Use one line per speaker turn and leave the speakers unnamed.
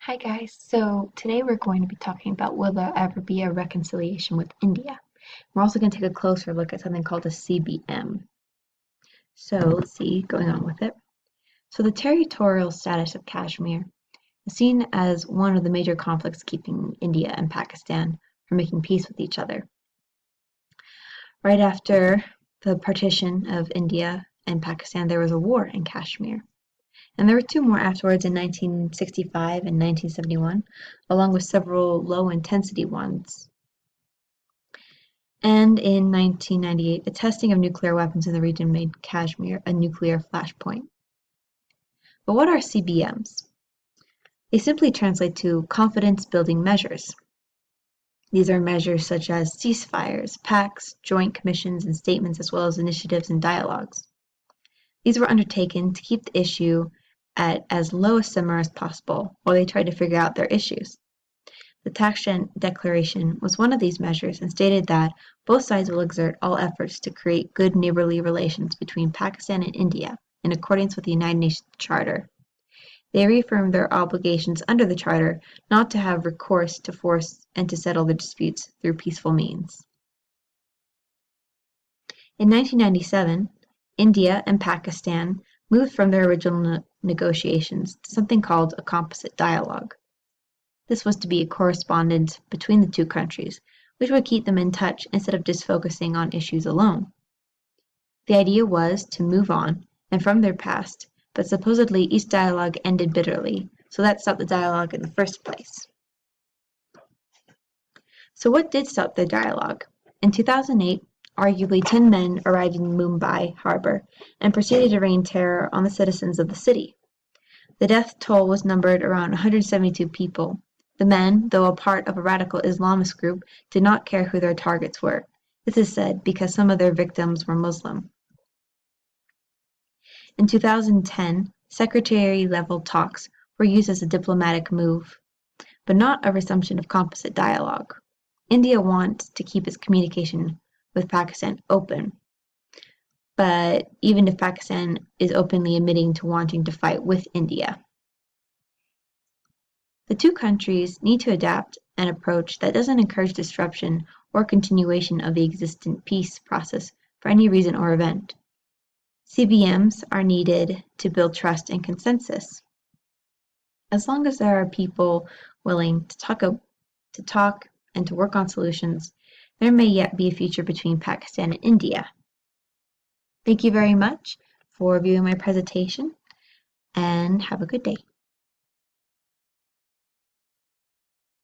Hi guys, so today we're going to be talking about will there ever be a reconciliation with India. We're also going to take a closer look at something called a CBM. So let's see, going on with it. So the territorial status of Kashmir is seen as one of the major conflicts keeping India and Pakistan from making peace with each other. Right after the partition of India and Pakistan, there was a war in Kashmir. And there were two more afterwards in 1965 and 1971, along with several low-intensity ones. And in 1998, the testing of nuclear weapons in the region made Kashmir a nuclear flashpoint. But what are CBMs? They simply translate to confidence-building measures. These are measures such as ceasefires, pacts, joint commissions, and statements, as well as initiatives and dialogues. These were undertaken to keep the issue at as low a simmer as possible while they tried to figure out their issues. The Tashkent Declaration was one of these measures and stated that both sides will exert all efforts to create good neighborly relations between Pakistan and India in accordance with the United Nations Charter. They reaffirmed their obligations under the Charter not to have recourse to force and to settle their disputes through peaceful means. In 1997, India and Pakistan moved from their original negotiations to something called a composite dialogue. This was to be a correspondence between the two countries, which would keep them in touch instead of just focusing on issues alone. The idea was to move on and from their past, but supposedly each dialogue ended bitterly, so that stopped the dialogue in the first place. So what did stop the dialogue? In 2008, arguably 10 men arrived in Mumbai harbor and proceeded to rain terror on the citizens of the city. The death toll was numbered around 172 people. The men, though a part of a radical Islamist group, did not care who their targets were. This is said because some of their victims were Muslim. In 2010, secretary-level talks were used as a diplomatic move, but not a resumption of composite dialogue. India wants to keep its communication with Pakistan open, but even if Pakistan is openly admitting to wanting to fight with India. The two countries need to adapt an approach that doesn't encourage disruption or continuation of the existing peace process for any reason or event. CBMs are needed to build trust and consensus. As long as there are people willing to talk and to work on solutions, there may yet be a future between Pakistan and India. Thank you very much for viewing my presentation, and have a good day.